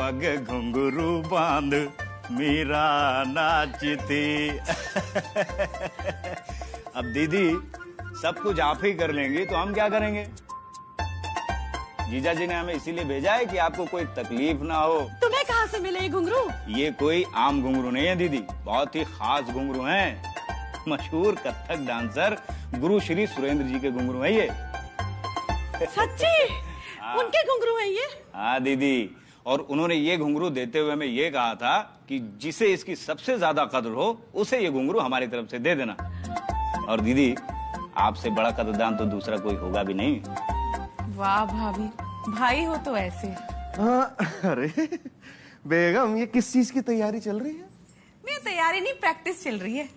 पग घुंघरू बांध मीरा नाचती। अब दीदी सब कुछ आप ही कर लेंगी तो हम क्या करेंगे? जीजा जी ने हमें इसीलिए भेजा है कि आपको कोई तकलीफ ना हो। तुम्हें कहाँ से मिले ये घुंघरू? ये कोई आम घुंघरू नहीं है दीदी, बहुत ही खास घुंघरू हैं। मशहूर कथक डांसर गुरु श्री सुरेंद्र जी के घुंघरू हैं ये। सच्ची? उनके घुंघरू हैं ये? हाँ दीदी, और उन्होंने ये घुंघरू देते हुए हमें ये कहा था कि जिसे इसकी सबसे ज्यादा कदर हो उसे ये घुंघरू हमारी तरफ से दे देना। और दीदी आपसे बड़ा कदरदान तो दूसरा कोई होगा भी नहीं। वाह भाभी, भाई हो तो ऐसे। हाँ, अरे बेगम ये किस चीज की तैयारी चल रही है? मेरी तैयारी नहीं, प्रैक्टिस चल रही है।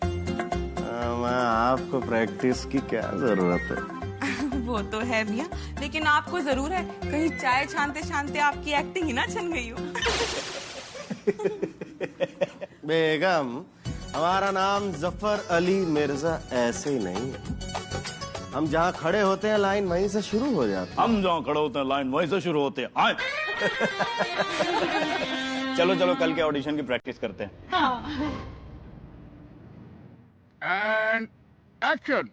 आपको प्रैक्टिस की क्या जरूरत है? वो तो है भैया, लेकिन आपको जरूर है, कहीं चाय छानते छानते आपकी एक्टिंग ही ना छन गई हो। बेगम हमारा नाम जफर अली मिर्जा ऐसे ही नहीं है। हम जहाँ खड़े होते हैं लाइन वहीं से शुरू हो जाती है। हम जहाँ खड़े होते हैं लाइन वहीं से शुरू होते हैं। चलो चलो कल के ऑडिशन की प्रैक्टिस करते हैं। And action.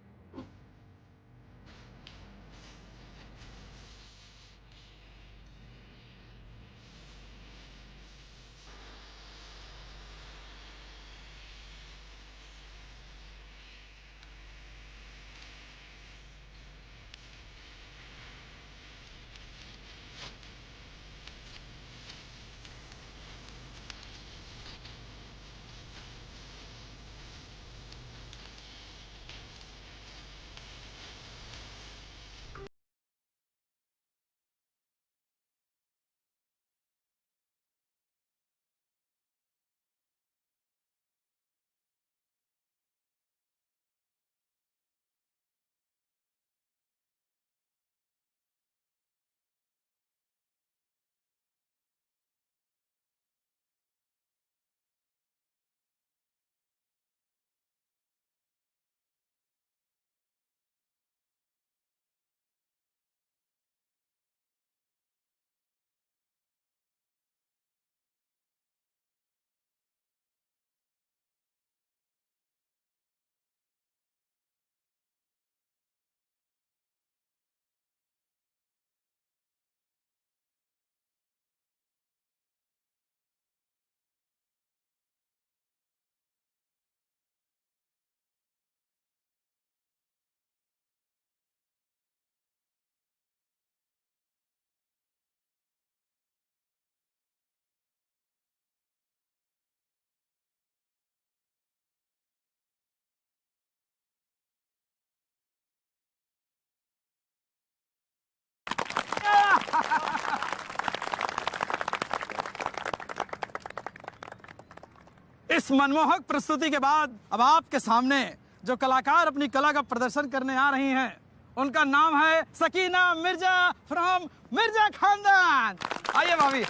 इस मनमोहक प्रस्तुति के बाद अब आपके सामने जो कलाकार अपनी कला का प्रदर्शन करने आ रही हैं, उनका नाम है सकीना मिर्जा फ्रॉम मिर्जा खानदान। आइए भाभी।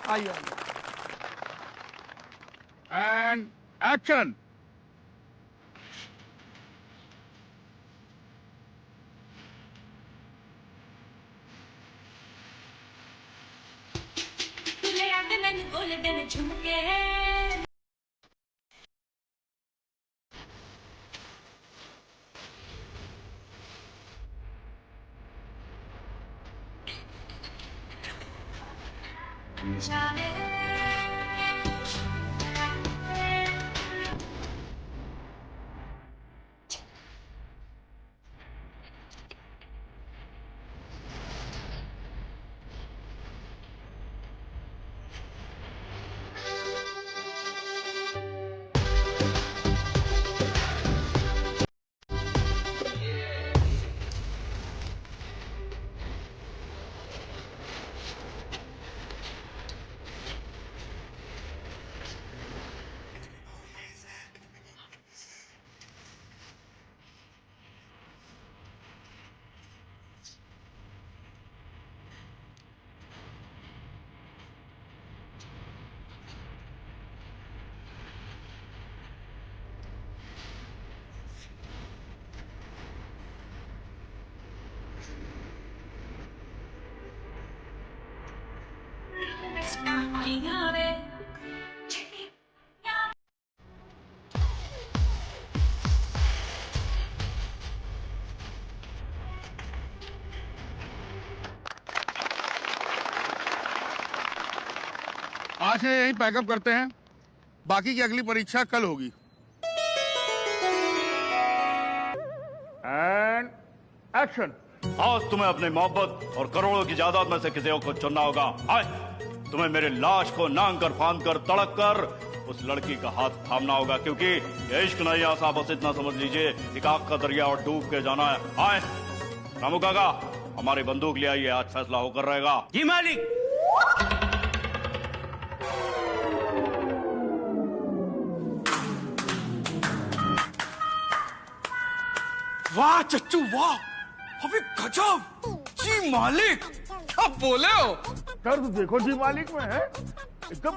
आइए। And action. आज से यहीं पैकअप करते हैं, बाकी की अगली परीक्षा कल होगी। And action. आज तुम्हें अपनी मोहब्बत और करोड़ों की जायदाद में से किसी को चुनना होगा। हाय, तुम्हें मेरी लाश को नांग कर फांद कर तड़क कर उस लड़की का हाथ थामना होगा, क्योंकि ये इश्क नहीं आसा, बस इतना समझ लीजिए, एक आग का दरिया और डूब के जाना है। हाय रामू काका, हमारी बंदूक ले आइए, आज फैसला होकर रहेगा। जी मालिक। वाह चच्चू वाह, अबे गजब जी मालिक, क्या बोले हो? दर्द देखो जी मालिक में है, एकदम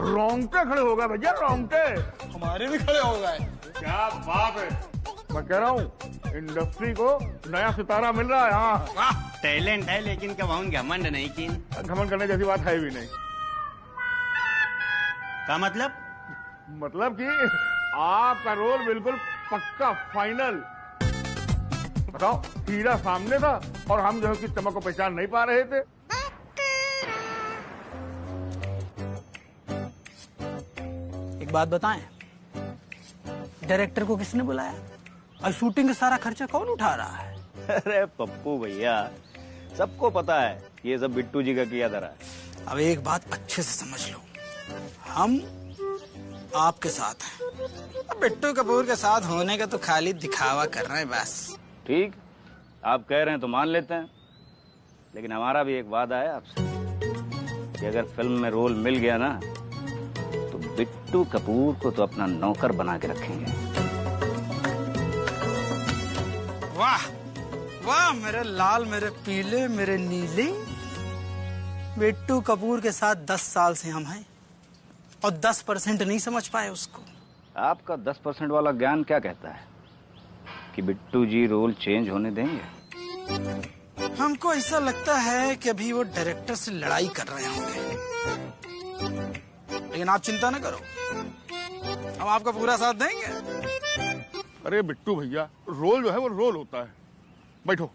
रोंगटे खड़े हो गए भैया, रोंगटे। हमारे भी खड़े हो गए। क्या बात है, मैं कह रहा हूँ इंडस्ट्री को नया सितारा मिल रहा है। हाँ टैलेंट है, लेकिन कब घमंड नहीं की। घमंड करने जैसी बात है भी नहीं। क्या मतलब? मतलब कि आपका रोल बिल्कुल पक्का फाइनल। बताओ, हीरा सामने था और हम जो है उसकी चमक को पहचान नहीं पा रहे थे। एक बात बताएं, डायरेक्टर को किसने बुलाया और शूटिंग का सारा खर्चा कौन उठा रहा है? अरे पप्पू भैया, सबको पता है ये सब बिट्टू जी का किया धरा है। अब एक बात अच्छे से समझ लो, हम आपके साथ हैं। अब बिट्टू कपूर के साथ होने का तो खाली दिखावा कर रहे हैं बस। ठीक, आप कह रहे हैं तो मान लेते हैं, लेकिन हमारा भी एक वादा है आपसे कि अगर फिल्म में रोल मिल गया ना तो बिट्टू कपूर को तो अपना नौकर बना के रखेंगे। वाह वाह मेरे लाल, मेरे पीले, मेरे नीले। बिट्टू कपूर के साथ 10 साल से हम हैं और 10% नहीं समझ पाए उसको। आपका 10% वाला ज्ञान क्या कहता है कि बिट्टू जी रोल चेंज होने देंगे? हमको ऐसा लगता है कि अभी वो डायरेक्टर से लड़ाई कर रहे होंगे, लेकिन आप चिंता न करो, हम आपका पूरा साथ देंगे। अरे बिट्टू भैया, रोल जो है वो रोल होता है। बैठो।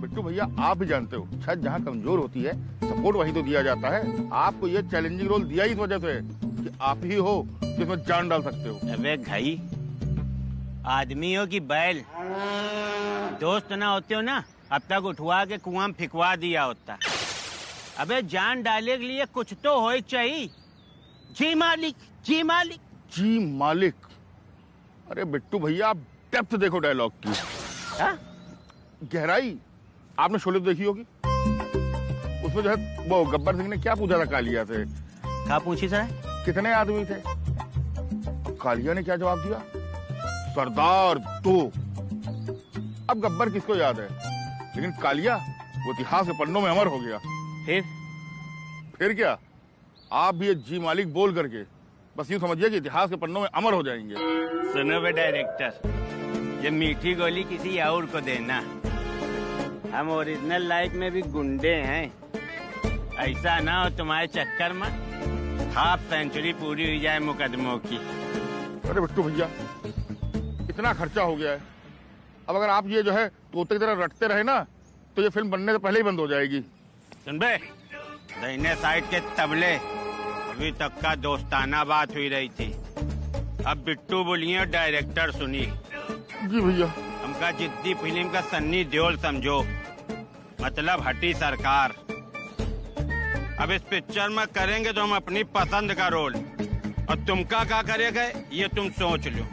बिट्टू भैया, आप भी जानते हो शायद जहाँ कमजोर होती है सपोर्ट वही तो दिया जाता है। आपको ये चैलेंजिंग रोल दिया ही इस वजह से कि आप ही हो जिसमें जान डाल सकते हो। अबे घाई, आदमियों की बैल, दोस्त ना होते हो ना, अब तक उठवा के कुआं में फिकवा दिया होता। अबे जान डालने के लिए कुछ तो हो चाहिए। जी मालिक, जी मालिक, जी मालिक। अरे बिट्टू भैया, आप डेप्थ देखो डायलॉग की। हा? गहराई। आपने शोले देखी होगी, उसमें जो है वो गब्बर सिंह ने क्या पूछा था कालिया से? क्या पूछी सर? कितने आदमी थे? कालिया ने क्या जवाब दिया? सरदार 2। अब गब्बर किसको याद है, लेकिन कालिया वो इतिहास के पन्नों में अमर हो गया। फिर क्या, आप भी ये जी मालिक बोल करके बस यूं समझिए कि इतिहास के पन्नों में अमर हो जाएंगे। सुनो बे डायरेक्टर, ये मीठी गोली किसी और को देना। हम ओरिजिनल लाइफ में भी गुंडे हैं, ऐसा ना हो तुम्हारे चक्कर में हाफ सेंचुरी पूरी हुई जाए मुकदमों की। अरे बिट्टू भैया, इतना खर्चा हो गया है, अब अगर आप ये जो है तोते की तरह रटते रहे ना तो ये फिल्म बनने से पहले ही बंद हो जाएगी। सुन बे, दाहिने साइड के तबले, अभी तक का दोस्ताना बात हुई रही थी, अब बिट्टू बोलिए और डायरेक्टर सुनी। जी भैया। हमका जिद्दी फिल्म का सन्नी देओल समझो, मतलब हटी सरकार। अब इस पिक्चर में करेंगे तो हम अपनी पसंद का रोल, और तुमका क्या करेगा ये तुम सोच लो।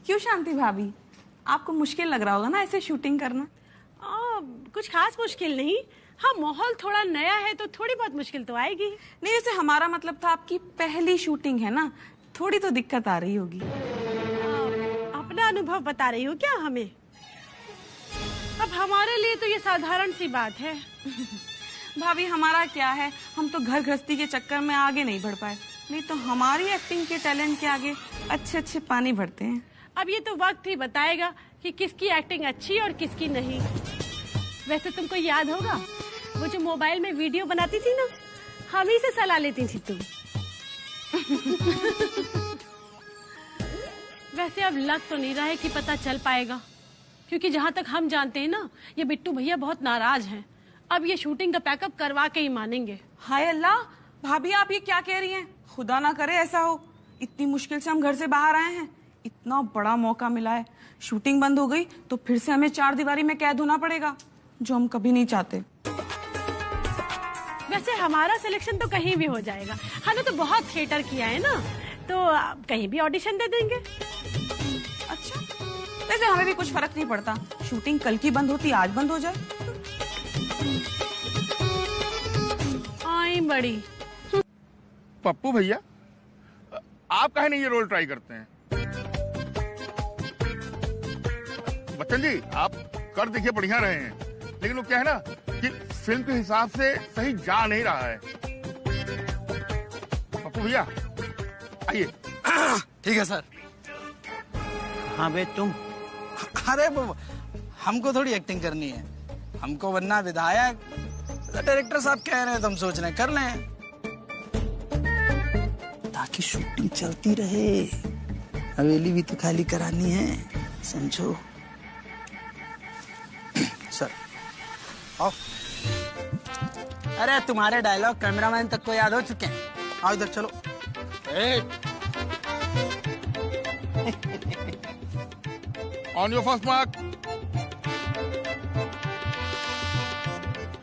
क्यों शांति भाभी, आपको मुश्किल लग रहा होगा ना ऐसे शूटिंग करना? कुछ खास मुश्किल नहीं। हाँ, माहौल थोड़ा नया है तो थोड़ी बहुत मुश्किल तो आएगी। नहीं, वैसे हमारा मतलब था आपकी पहली शूटिंग है ना, थोड़ी तो दिक्कत आ रही होगी। अपना अनुभव बता रही हो क्या हमें? अब हमारे लिए तो ये साधारण सी बात है। भाभी हमारा क्या है, हम तो घर गृहस्थी के चक्कर में आगे नहीं बढ़ पाए, नहीं तो हमारी एक्टिंग के टैलेंट के आगे अच्छे अच्छे पानी भरते हैं। अब ये तो वक्त ही बताएगा कि किसकी एक्टिंग अच्छी और किसकी नहीं। वैसे तुमको याद होगा वो जो मोबाइल में वीडियो बनाती थी ना, हम ही से सलाह लेती थी तुम। वैसे अब लग तो नहीं रहा है कि पता चल पाएगा, क्योंकि जहाँ तक हम जानते हैं ना, ये बिट्टू भैया बहुत नाराज हैं। अब ये शूटिंग का पैकअप करवा के ही मानेंगे। हाय अल्लाह, भाभी आप ये क्या कह रही हैं? खुदा ना करे ऐसा हो। इतनी मुश्किल से हम घर से बाहर आए हैं, इतना बड़ा मौका मिला है, शूटिंग बंद हो गई तो फिर से हमें 4 दीवारी में कैद होना पड़ेगा, जो हम कभी नहीं चाहते। वैसे हमारा सिलेक्शन तो कहीं भी हो जाएगा, हमने तो बहुत थिएटर किया है ना, तो कहीं भी ऑडिशन दे देंगे। अच्छा, वैसे हमें भी कुछ फर्क नहीं पड़ता, शूटिंग कल की बंद होती आज बंद हो जाए। आई बड़ी पप्पू भैया, आप काहे नहीं ये रोल ट्राई करते हैं? बच्चन जी, आप कर देखिए, बढ़िया रहे हैं, लेकिन वो क्या है ना कि फिल्म के हिसाब से सही जा नहीं रहा है। पप्पू भैया आइए। ठीक है सर। हाँ बे तुम, अरे हमको थोड़ी एक्टिंग करनी है, हमको बनना विधायक। डायरेक्टर साहब कह रहे हैं तो हम सोच रहे हैं कर लें, ताकि शूटिंग चलती रहे। हवेली भी तो खाली करानी है, समझो। सर आओ। अरे तुम्हारे डायलॉग कैमरामैन तक को याद हो चुके हैं, आओ इधर चलो। On your first mark,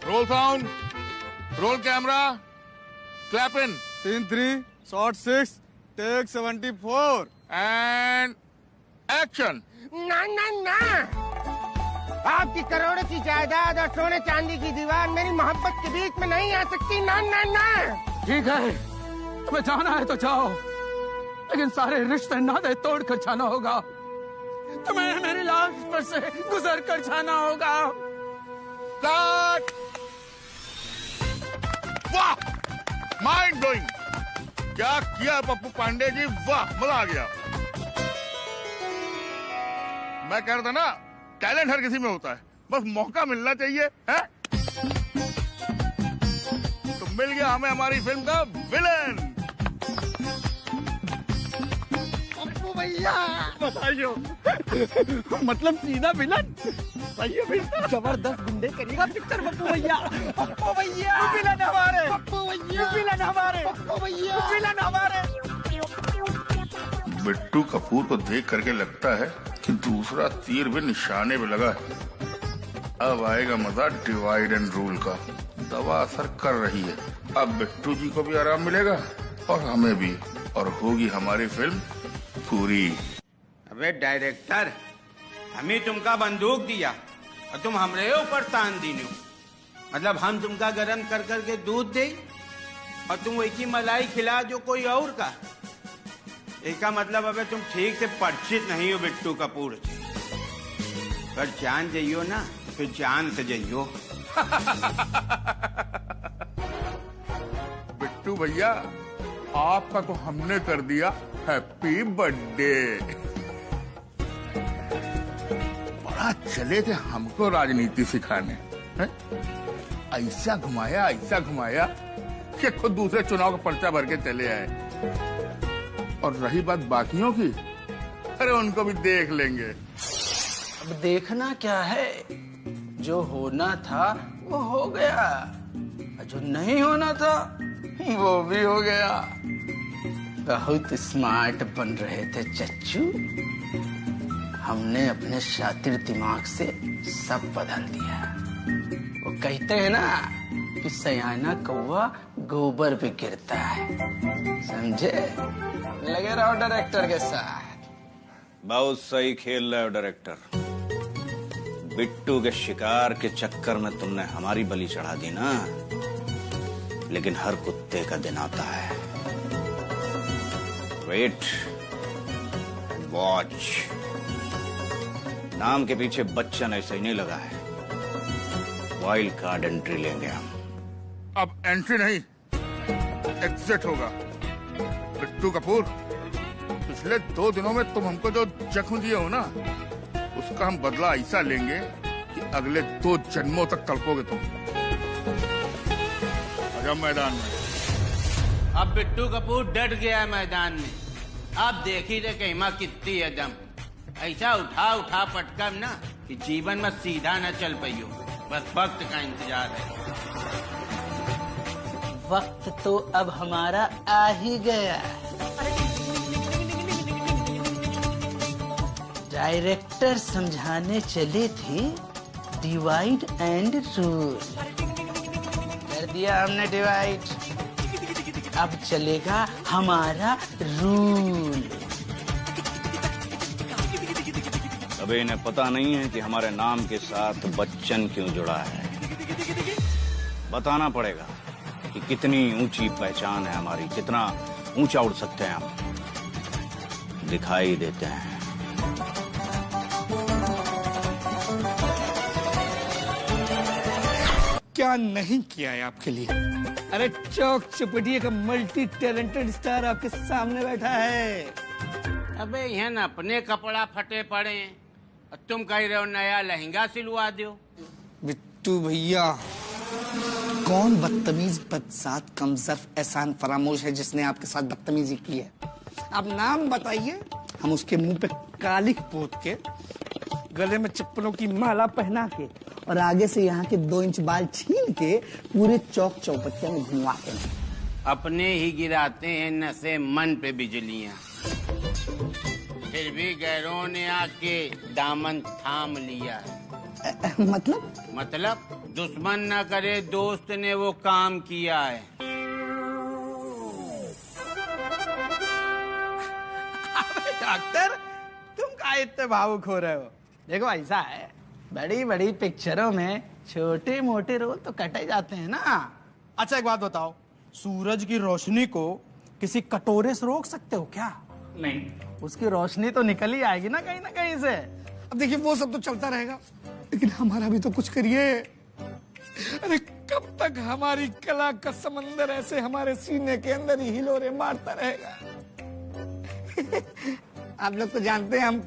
roll sound, roll camera, clap in. Scene 3 shot 6 take 74 and action. ना ना ना, आपकी करोड़ों की जायदाद और सोने चांदी की दीवार मेरी मोहब्बत के बीच में नहीं आ सकती। ना ना ना। ठीक है, तुम्हें जाना है तो जाओ, लेकिन सारे रिश्ते नाते तोड़ कर जाना होगा। तुम्हें मेरी लाश पर से गुजर कर जाना होगा। कट। वाह, माइंड ब्लोइंग, क्या किया पप्पू पांडे जी, वाह, मजा आ गया। मैं कह रहा था ना, टैलेंट हर किसी में होता है, बस मौका मिलना चाहिए, है? तो मिल गया हमें हमारी फिल्म का विलेन। पप्पू भैया बताइयो, मतलब सीधा विलन। सही है भैया, जबरदस्त गुंडे करेगा पिक्चर पप्पू भैया। पप्पू भैया विलन हमारे, पप्पू भैया विलन हमारे, पप्पू भैया विलन हमारे। बिट्टू कपूर को देख करके लगता है कि दूसरा तीर भी निशाने पे लगा है। अब आएगा मजा डिवाइड एंड रूल का। दवा असर कर रही है, अब बिट्टू जी को भी आराम मिलेगा और हमें भी, और होगी हमारी फिल्म पूरी। अबे डायरेक्टर, हमें तुमका बंदूक दिया और तुम हमरे ऊपर तान दीनो। मतलब हम तुमका गरम कर करके दूध दे और तुम वही की मलाई खिला जो कोई और का। इसका मतलब अबे तुम ठीक से परिचित नहीं हो बिट्टू कपूर से। पर जान जाइयो ना तो फिर जान से जाइयो। बिट्टू भैया, आपका तो हमने कर दिया हैप्पी बर्थडे। बड़ा चले थे हमको राजनीति सिखाने, हैं? ऐसा घुमाया कि खुद दूसरे चुनाव का पर्चा भर के चले आए। और रही बात बाकियों की, अरे उनको भी देख लेंगे। अब देखना क्या है, जो होना था वो हो गया, जो नहीं होना था वो भी हो गया। बहुत स्मार्ट बन रहे थे चच्चू, हमने अपने शातिर दिमाग से सब बदल दिया। वो कहते हैं ना कि सयाना कौवा गोबर पे गिरता है, समझे? लगे रहो डायरेक्टर के साथ। बहुत सही खेल रहे हो डायरेक्टर। बिट्टू के शिकार के चक्कर में तुमने हमारी बलि चढ़ा दी ना, लेकिन हर कुत्ते का दिन आता है। Wait and watch. नाम के पीछे बच्चन ऐसे ही नहीं लगा है, वाइल्ड कार्ड एंट्री लेंगे हम। अब एंट्री नहीं, एग्जिट होगा। बिट्टू कपूर, पिछले 2 दिनों में तुम हमको जो जख्म दिए हो ना, उसका हम बदला ऐसा लेंगे कि अगले 2 जन्मों तक तड़पोगे तुम। आजा मैदान में। अब बिट्टू कपूर डट गया है मैदान में। अब देखी रे कहीं कितनी है दम। ऐसा उठा उठा पटकम ना कि जीवन में सीधा न चल पाइयो। बस वक्त का इंतजार है। वक्त तो अब हमारा आ ही गया। डायरेक्टर समझाने चले थे डिवाइड एंड रूल, कर दिया हमने डिवाइड, अब चलेगा हमारा रूल। अबे इन्हें पता नहीं है कि हमारे नाम के साथ बच्चन क्यों जुड़ा है। बताना पड़ेगा कि कितनी ऊंची पहचान है हमारी, कितना ऊंचा उड़ सकते हैं हम। दिखाई देते हैं। क्या नहीं किया है आपके लिए। अरे चौक चुपटिया का मल्टी टैलेंटेड स्टार आपके सामने बैठा है। अबे यहाँ अपने कपड़ा फटे पड़े हैं और तुम कह रहे हो नया लहंगा सिलवा दो। बिट्टू भैया, कौन बदतमीज बदसात कमजर्फ एहसान फरामोश है जिसने आपके साथ बदतमीजी की है? आप नाम बताइए, हम उसके मुंह पे कालिक पोत के, गले में चप्पलों की माला पहना के और आगे से यहाँ के 2 इंच बाल छीन के पूरे चौक चौपटिया में घुमाते हैं। अपने ही गिराते हैं नशे मन पे बिजलियां, फिर भी गैरों ने आके दामन थाम लिया है। मतलब दुश्मन न करे दोस्त ने वो काम किया है। डॉक्टर, तुम का इतने भावुक हो रहे हो? देखो ऐसा है, बड़ी बड़ी पिक्चरों में छोटे मोटे रोल तो कटे जाते हैं ना। अच्छा एक बात बताओ, सूरज की रोशनी को किसी कटोरे से रोक सकते हो क्या? नहीं, उसकी रोशनी तो निकल ही आएगी ना कहीं से। अब देखिए वो सब तो चलता रहेगा, लेकिन हमारा भी तो कुछ करिए। अरे कब तक हमारी कला का समंदर ऐसे हमारे सीने के अंदर ही हिलोरे मारता रहेगा? आप लोग तो जानते हैं हम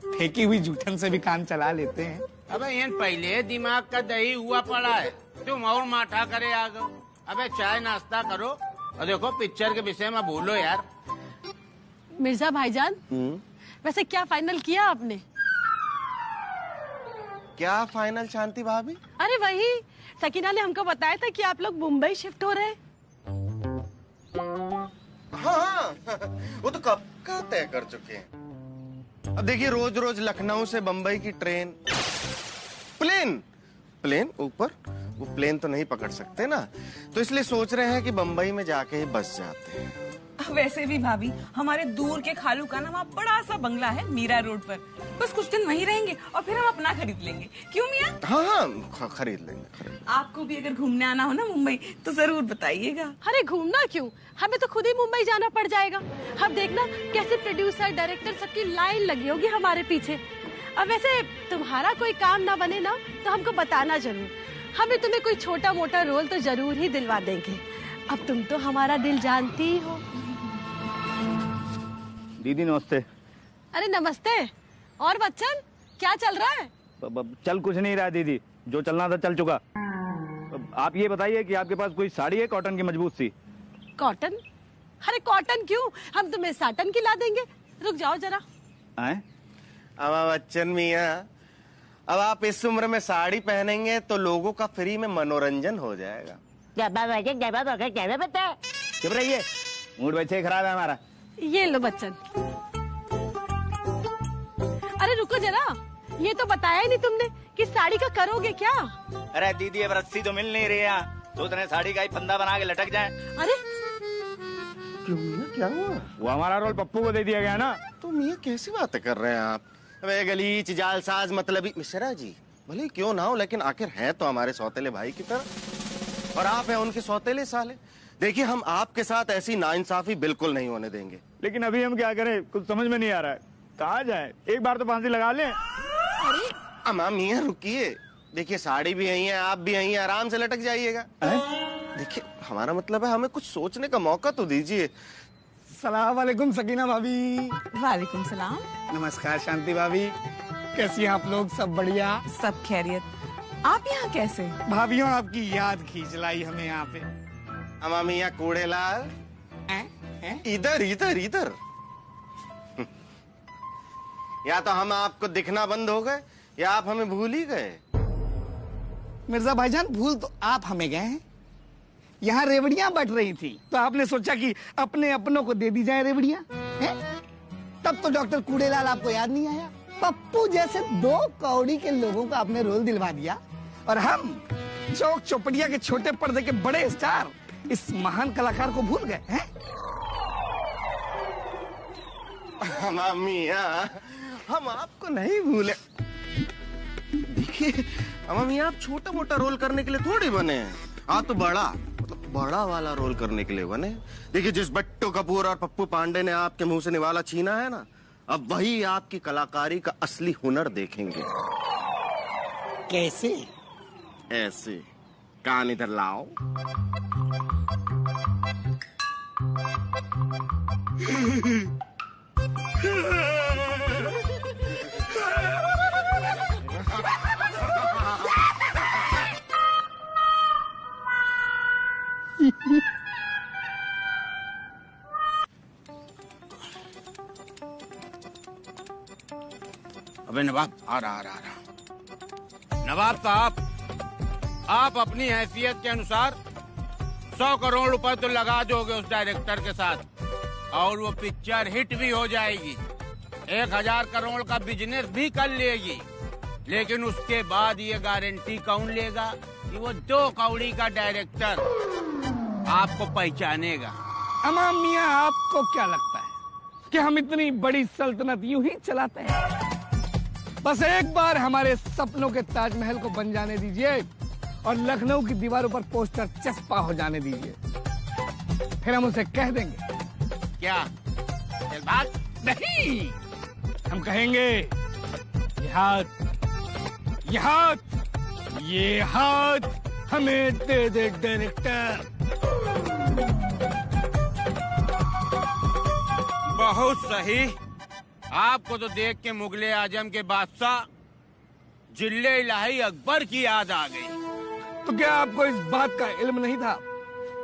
फेंकी हुई जूठन से भी काम चला लेते हैं। अबे ये पहले दिमाग का दही हुआ पड़ा है, तुम और माठा करे आ गो। अबे चाय नाश्ता करो और देखो पिक्चर के विषय में भूलो यार। मिर्जा भाईजान, वैसे क्या फाइनल किया आपने? क्या फाइनल शांति भाभी? अरे वही, सकीना ने हमको बताया था कि आप लोग मुंबई शिफ्ट हो रहे हैं। हाँ, वो तो कब का तय कर चुके हैं। अब देखिए रोज रोज लखनऊ से बंबई की ट्रेन, प्लेन ऊपर, वो प्लेन तो नहीं पकड़ सकते ना, तो इसलिए सोच रहे हैं कि बंबई में जाके ही बस जाते हैं। वैसे भी भाभी, हमारे दूर के खालू का ना वहाँ बड़ा सा बंगला है मीरा रोड पर। बस कुछ दिन वहीं रहेंगे और फिर हम अपना खरीद लेंगे। क्यों मियाँ? हाँ, खरीद लेंगे। आपको भी अगर घूमने आना हो ना मुंबई तो जरूर बताइएगा। अरे घूमना क्यों, हमें तो खुद ही मुंबई जाना पड़ जाएगा। हम देखना कैसे प्रोड्यूसर डायरेक्टर सबकी लाइन लगी होगी हमारे पीछे। अब वैसे तुम्हारा कोई काम ना बने ना तो हमको बताना जरूर, हमें तुम्हें कोई छोटा मोटा रोल तो जरूर ही दिलवा देंगे। अब तुम तो हमारा दिल जानती ही हो। दीदी नमस्ते। अरे नमस्ते। और बच्चन, क्या चल रहा है? चल कुछ नहीं रहा दीदी, जो चलना था चल चुका। आप ये बताइए कि आपके पास कोई साड़ी है कॉटन की मजबूत सी? कॉटन? अरे कॉटन क्यों, हम तुम्हें साटन की ला देंगे। रुक जाओ जरा। अब बच्चन मियाँ, अब आप इस उम्र में साड़ी पहनेंगे तो लोगों का फ्री में मनोरंजन हो जाएगा। चुप रहिए, मूड वैसे ही खराब है हमारा। ये लो बच्चन। अरे रुको जरा, ये तो बताया ही नहीं तुमने कि साड़ी का करोगे क्या? अरे दीदी अब रस्सी तो मिल नहीं रही है, सोच रहे साड़ी का ही फंदा बना के लटक जाए। अरे क्यों मियाँ, क्या हुआ? वो हमारा रोल पप्पू को दे दिया गया ना। तो मियाँ कैसी बातें कर रहे हैं आप? वे गलीच जालसाज मतलबी मिश्रा जी, भले क्यों ना हो लेकिन आखिर है तो हमारे सौतेले भाई की तरह, और आप हैं उनके सौतेले साले। देखिए हम आपके साथ ऐसी नाइंसाफी बिल्कुल नहीं होने देंगे। लेकिन अभी हम क्या करें, कुछ समझ में नहीं आ रहा है। कहाँ जाए, एक बार तो फांसी लगा लें। अरे अम्मा मियाँ रुकिए, देखिए साड़ी भी यही है, आप भी यही है, आराम से लटक जाइएगा। देखिए हमारा मतलब है हमें कुछ सोचने का मौका तो दीजिए। सलाम वालेकुम सकीना भाभी। वालेकुम सलाम। नमस्कार शांति भाभी, कैसी हैं आप लोग? सब बढ़िया? सब खैरियत। आप यहाँ कैसे? भाभियों आपकी याद खींच लाई हमें यहाँ पे। अम्मा मियाँ कूड़ेलाल, इधर इधर इधर। या तो हम आपको दिखना बंद हो गए या आप हमें भूल ही गए। मिर्जा भाईजान, भूल तो आप हमें गए हैं। यहाँ रेवड़ियां बट रही थी तो आपने सोचा कि अपने अपनों को दे दी जाए रेवड़ियां, हैं? तब तो डॉक्टर कूड़ेलाल आपको याद नहीं आया। पप्पू जैसे 2 कौड़ी के लोगों का आपने रोल दिलवा दिया और हम चौक चौपड़िया के छोटे पर्दे के बड़े स्टार इस महान कलाकार को भूल गए हैं। मियां, हम आपको नहीं भूले। देखिए मियां, आप छोटा मोटा रोल करने के लिए थोड़ी बने हैं, आप तो बड़ा मतलब बड़ा वाला रोल करने के लिए बने। देखिए, जिस बट्टू कपूर और पप्पू पांडे ने आपके मुंह से निवाला छीना है ना, अब वही आपकी कलाकारी का असली हुनर देखेंगे। कैसे? ऐसे। कान इधर लाओ। अबे नवाब, आ रहा। नवाब साहब, आप अपनी हैसियत के अनुसार 100 करोड़ रुपए तो लगा दोगे उस डायरेक्टर के साथ और वो पिक्चर हिट भी हो जाएगी, 1000 करोड़ का बिजनेस भी कर लेगी। लेकिन उसके बाद ये गारंटी कौन लेगा कि वो 2 कौड़ी का डायरेक्टर आपको पहचानेगा? अम्मा मियां, आपको क्या लगता है कि हम इतनी बड़ी सल्तनत यूं ही चलाते हैं? बस एक बार हमारे सपनों के ताजमहल को बन जाने दीजिए और लखनऊ की दीवारों पर पोस्टर चस्पा हो जाने दीजिए, फिर हम उसे कह देंगे। क्या बात? नहीं, हम कहेंगे ये हाथ हमें दे दे डायरेक्टर। बहुत सही। आपको तो देख के मुगले आजम के बादशाह जिले इलाही अकबर की याद आ गई। तो क्या आपको इस बात का इल्म नहीं था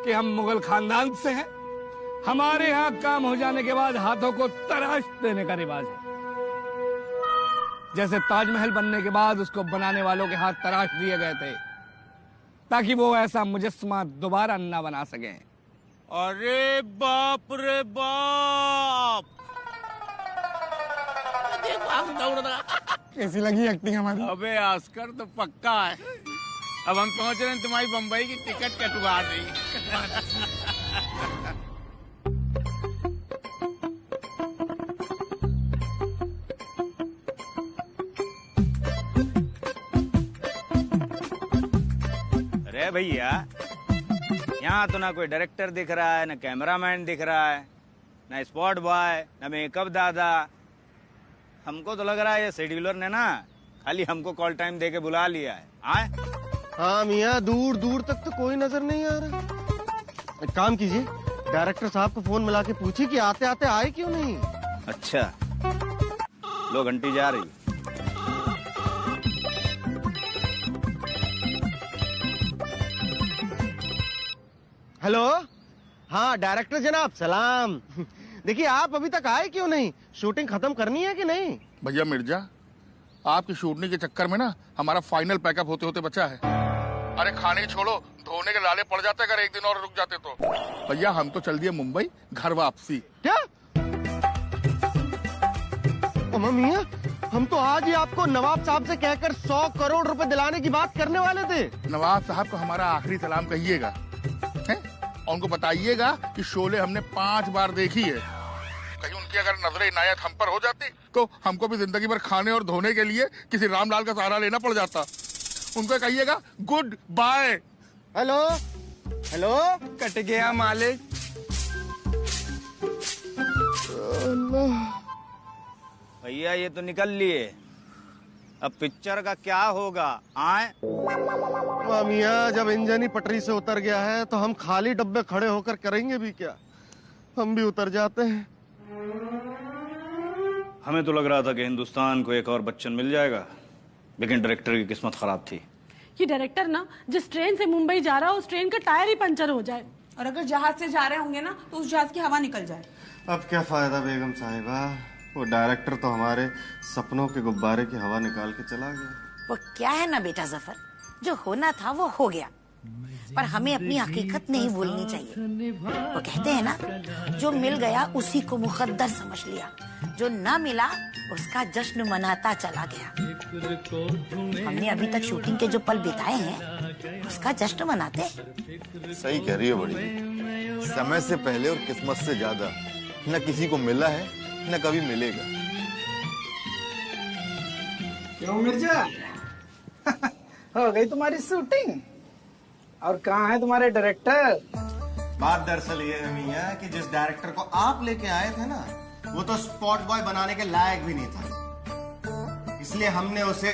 कि हम मुगल खानदान से हैं? हमारे यहाँ काम हो जाने के बाद हाथों को तराश देने का रिवाज है। जैसे ताजमहल बनने के बाद उसको बनाने वालों के हाथ तराश दिए गए थे ताकि वो ऐसा मुजस्समा दोबारा न बना सके। अरे बाप रे बाप, दौड़ रहा। कैसी लगी एक्टिंग हमारी? अबे ऑस्कर तो पक्का है। अब हम पहुंच रहे हैं तुम्हारी बम्बई की टिकट कटवा दी। अरे भैया, यहाँ तो ना कोई डायरेक्टर दिख रहा है, ना कैमरामैन दिख रहा है, ना स्पॉट बॉय, ना मेकअप दादा। हमको तो लग रहा है ये शेड्यूलर ने ना खाली हमको कॉल टाइम दे के बुला लिया है। आए? हाँ मियाँ, दूर दूर तक तो कोई नजर नहीं आ रहा। एक काम कीजिए, डायरेक्टर साहब को फोन मिला के पूछिए कि आते आते आए क्यों नहीं। अच्छा, लो घंटी जा रही। हेलो, हाँ डायरेक्टर जनाब, सलाम। देखिए, आप अभी तक आए क्यों नहीं? शूटिंग खत्म करनी है कि नहीं? भैया मिर्जा, आपकी शूटिंग के चक्कर में ना हमारा फाइनल पैकअप होते होते बचा है। अरे खाने छोड़ो, धोने के लाले पड़ जाते अगर एक दिन और रुक जाते तो। भैया हम तो चल दिए मुंबई, घर वापसी। क्या? अम्मा मियां, हम तो आज ही आपको नवाब साहब से कहकर 100 करोड़ रुपए दिलाने की बात करने वाले थे। नवाब साहब को हमारा आखिरी सलाम कहिएगा और उनको बताइएगा कि शोले हमने 5 बार देखी है। कहीं उनकी अगर नजर इनायत हम पर हो जाती तो हमको भी जिंदगी भर खाने और धोने के लिए किसी रामलाल का सहारा लेना पड़ जाता। उनको कहिएगा good bye. Hello hello, cut गया मालिक। भैया ये तो निकल लिए, अब पिक्चर का क्या होगा? आए? मियां, जब इंजन ही पटरी से उतर गया है तो हम खाली डब्बे खड़े होकर करेंगे भी क्या? हम भी उतर जाते हैं। हमें तो लग रहा था कि हिंदुस्तान को एक और बच्चन मिल जाएगा, लेकिन डायरेक्टर की किस्मत खराब थी। ये डायरेक्टर ना जिस ट्रेन से मुंबई जा रहा है उस ट्रेन का टायर ही पंचर हो जाए, और अगर जहाज से जा रहे होंगे ना तो उस जहाज की हवा निकल जाए। अब क्या फायदा बेगम साहिबा, वो डायरेक्टर तो हमारे सपनों के गुब्बारे की हवा निकाल के चला गया। वो क्या है ना बेटा जफर, जो होना था वो हो गया, पर हमें अपनी हकीकत नहीं भूलनी चाहिए। वो कहते हैं ना, जो मिल गया उसी को मुकद्दर समझ लिया, जो ना मिला उसका जश्न मनाता चला गया। हमने अभी तक शूटिंग के जो पल बिताए हैं उसका जश्न मनाते। सही कह रही है बड़ी, समय से पहले और किस्मत से ज्यादा न किसी को मिला है न कभी मिलेगा। क्यों मिर्जा हो गई तुम्हारी शूटिंग? और कहाँ है तुम्हारे डायरेक्टर? बात दरअसल ये है मियां कि जिस डायरेक्टर को आप लेके आए थे ना, वो तो स्पॉट बॉय बनाने के लायक भी नहीं था, इसलिए हमने उसे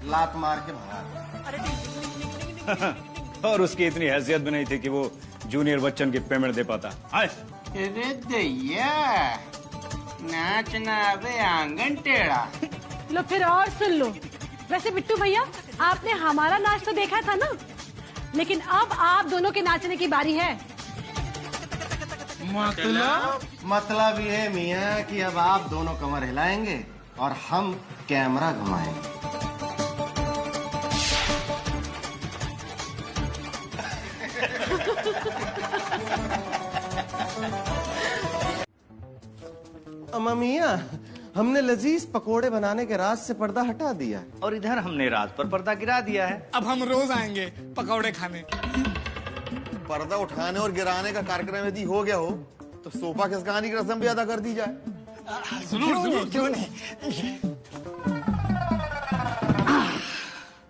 लात मार के भगा दिया। और उसकी इतनी हैसियत भी नहीं थी कि वो जूनियर बच्चन की पेमेंट दे पाता। अरे दैया, नाचना अबे आंगन टेढ़ा। लो फिर और सुन लो। वैसे बिट्टू भैया, आपने हमारा नाच तो देखा था ना, लेकिन अब आप दोनों के नाचने की बारी है। मतलब ये मियां कि अब आप दोनों कमर हिलाएंगे और हम कैमरा घुमाएंगे। अम्मा मियां, हमने लजीज पकोड़े बनाने के राज से पर्दा हटा दिया है और इधर हमने राज पर पर्दा गिरा दिया है। अब हम रोज आएंगे पकौड़े खाने। पर्दा उठाने और गिराने का कार्यक्रम यदि हो गया हो तो सोफा खिसकाने की रस्म भी अदा कर दी जाए। क्यों नहीं?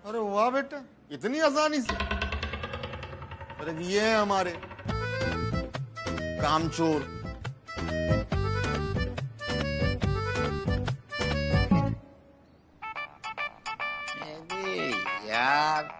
अरे वाह बेटा, इतनी आसानी से। अरे ये है हमारे कामचोर। यार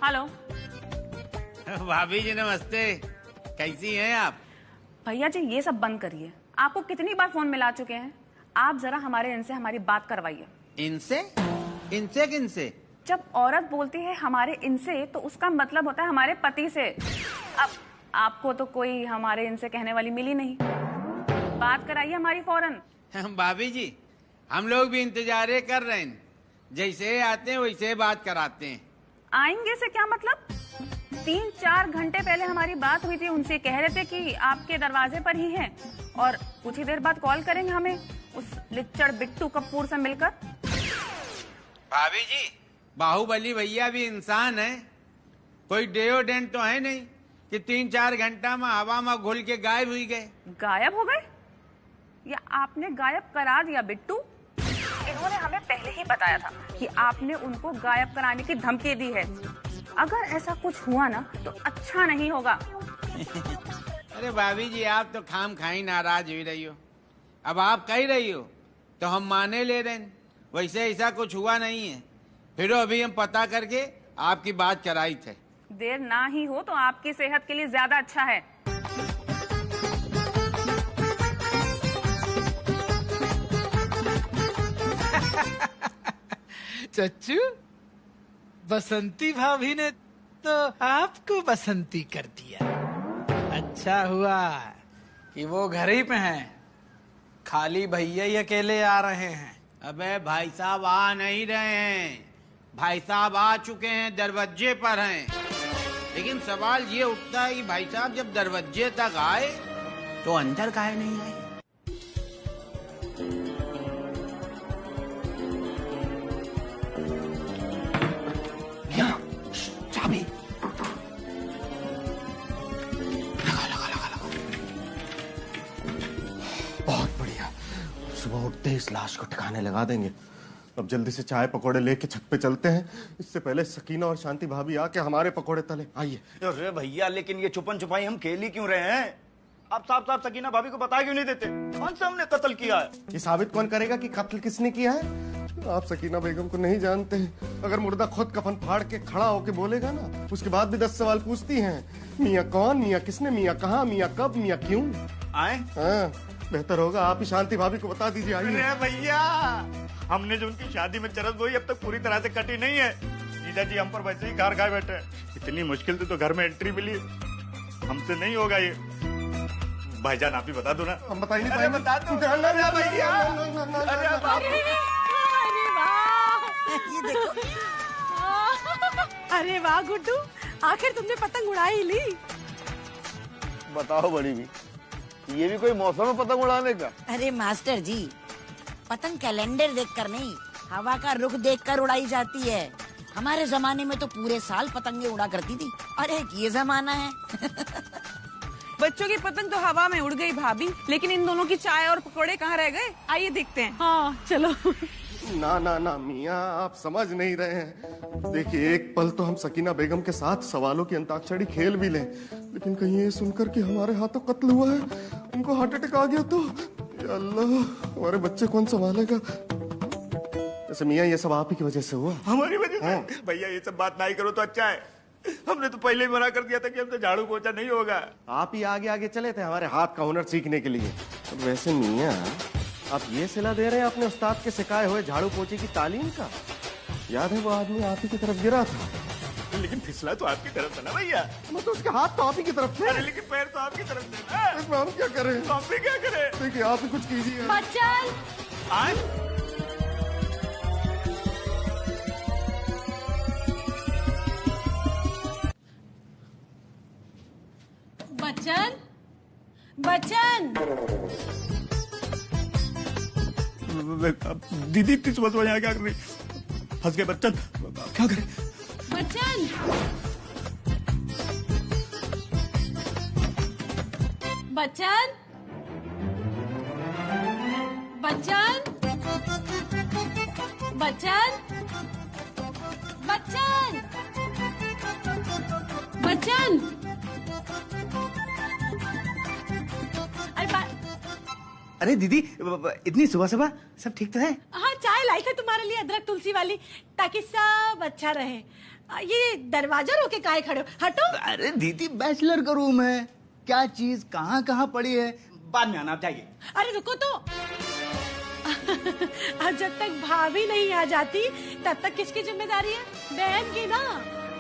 हेलो भाभी जी नमस्ते, कैसी हैं आप? भैया जी, ये सब बंद करिए। आपको कितनी बार फोन मिला चुके हैं, आप जरा हमारे इनसे हमारी बात करवाइए। इनसे? इनसे किनसे? जब औरत बोलती है हमारे इनसे, तो उसका मतलब होता है हमारे पति से। अब आपको तो कोई हमारे इनसे कहने वाली मिली नहीं, बात कराइए हमारी फौरन। भाभी जी, हम लोग भी इंतजार कर रहे हैं, जैसे आते हैं वैसे बात कराते हैं। आएंगे से क्या मतलब? 3-4 घंटे पहले हमारी बात हुई थी उनसे, कह रहे थे कि आपके दरवाजे पर ही हैं और कुछ ही देर बाद कॉल करेंगे हमें उस लिच्चड़ बिट्टू कपूर से मिलकर। भाभी जी, बाहुबली भैया भी इंसान है, कोई डेओडेंट तो है नहीं कि 3-4 घंटा में हवा में घुल के गायब हुई गए। गायब हो गए या आपने गायब करा दिया बिट्टू? इन्होंने हमें पहले ही बताया था कि आपने उनको गायब कराने की धमकी दी है। अगर ऐसा कुछ हुआ ना तो अच्छा नहीं होगा। अरे भाभी जी, आप तो खाम खाई नाराज हुई रही हो। अब आप कह रही हो तो हम माने ले रहे हैं, वैसे ऐसा कुछ हुआ नहीं है। फिर अभी हम पता करके आपकी बात कराई थे। देर ना ही हो तो आपकी सेहत के लिए ज्यादा अच्छा है। चच्चू, बसंती भाभी ने तो आपको बसंती कर दिया। अच्छा हुआ कि वो घर ही पे हैं, खाली भैया ही अकेले आ रहे हैं। अबे भाई साहब आ नहीं रहे हैं, भाई साहब आ चुके हैं, दरवाजे पर हैं। लेकिन सवाल ये उठता है कि भाई साहब जब दरवाजे तक आए तो अंदर काहे नहीं आए? चाबी बहुत बढ़िया, सुबह उठते ही इस लाश को ठिकाने लगा देंगे। अब जल्दी से चाय पकोड़े लेके छत पे चलते हैं, इससे पहले सकीना और शांति भाभी आके हमारे पकोड़े तले। आइए। अरे भैया, लेकिन ये छुपन छुपाई हम खेल ही क्यों रहे हैं? आप साफ साफ सकीना भाभी को बता क्यों नहीं देते? कौन सा हमने कत्ल किया है? ये साबित कौन करेगा कि कत्ल किसने किया है? आप सकीना बेगम को नहीं जानते। अगर मुर्दा खुद कफन फाड़ के खड़ा होके बोलेगा ना, उसके बाद भी 10 सवाल पूछती हैं। मियाँ कौन, मियाँ किसने, मियाँ कहाँ, मियाँ कब, मियाँ क्यों। आए? हाँ, बेहतर होगा आप ही शांति भाभी को बता दीजिए। आइए। अरे भैया, हमने जो उनकी शादी में चरस बोई अब तक पूरी तरह से कटी नहीं है। जीजा जी हम पर वैसे ही घर खाए बैठे। इतनी मुश्किल से तो घर में एंट्री मिली, हमसे नहीं होगा ये। भाईजान आप ही बता दो ना। हम बता ही नहीं अरे पाएंगे। बता दो भैया। अरे वाह, ये देखो, अरे वाह गुड्डू, आखिर तुमने पतंग उड़ा ही ली। बताओ बड़ी भी, ये भी कोई मौसम है पतंग उड़ाने का? अरे मास्टर जी, पतंग कैलेंडर देखकर नहीं, हवा का रुख देखकर उड़ाई जाती है। हमारे जमाने में तो पूरे साल पतंगे उड़ा करती थी, और एक ये जमाना है। बच्चों की पतंग तो हवा में उड़ गई भाभी, लेकिन इन दोनों की चाय और पकौड़े कहाँ रह गए? आइए देखते हैं। हाँ चलो। ना ना ना मियाँ, आप समझ नहीं रहे हैं। देखिए, एक पल तो हम सकीना बेगम के साथ सवालों की अंताक्षरी खेल भी लें, लेकिन कहीं ये सुनकर कि हमारे हाथों कत्ल हुआ है, उनको हार्ट अटैक आ गया तो या अल्लाह, हमारे बच्चे कौन संभालेगा। वैसे मियाँ, ये सब आप ही की वजह से हुआ। हमारी वजह से? भैया ये सब बात नहीं करो तो अच्छा है। हमने तो पहले ही मना कर दिया था कि हमसे झाड़ू पोछा नहीं होगा। आप ही आगे आगे चले थे हमारे हाथ का हुनर सीखने के लिए। वैसे मियाँ, आप ये सिला दे रहे हैं अपने उस्ताद के सिखाए हुए झाड़ू पोछे की तालीम का? याद है वो आदमी आप ही की तरफ गिरा था, लेकिन फिसला तो आपकी तरफ था ना भैया। मतलब उसके हाथ तो आप ही की तरफ थे। अरे लेकिन पैर तो आपकी तरफ थे ना। इसमें हम क्या करें? तो हम भी क्या करें? देखिए, आप ही कुछ कीजिए। बच्चन, बच्चन, बच्चन। दीदी इतनी सुबह सुबह यहाँ क्या कर रही? फंस गए बच्चन, क्या करें? बच्चन, बच्चन, बच्चन, बच्चन, बच्चन, बच्चन। अरे दीदी, इतनी सुबह सुबह सब ठीक तो है? हाँ, चाय लाई थे तुम्हारे लिए, अदरक तुलसी वाली, ताकि सब अच्छा रहे। ये दरवाजा रोके काहे खड़े हो? हटो। अरे दीदी, बैचलर का रूम है, क्या चीज कहाँ कहाँ पड़ी है, बाद में आना, आप जाइए। अरे रुको तो। अब जब तक भाभी नहीं आ जाती तब तक किसकी जिम्मेदारी है? बहन की ना।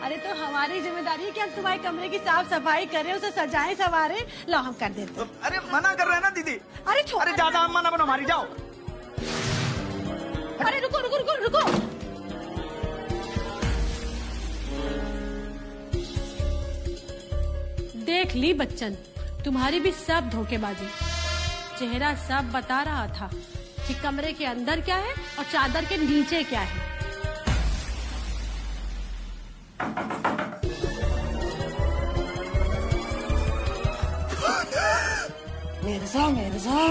अरे तो हमारी जिम्मेदारी है कि हम तुम्हारे कमरे की साफ सफाई करें, उसे सजाएं सवारें। लो हम कर देते। अरे मना कर रहे हैं ना दीदी। अरे अरे ज्यादा मना बनो हमारी, जाओ। अरे रुको रुको रुको रुको। देख ली बच्चन, तुम्हारी भी सब धोखेबाजी। चेहरा सब बता रहा था कि कमरे के अंदर क्या है और चादर के नीचे क्या है। मिर्जा, मिर्जा।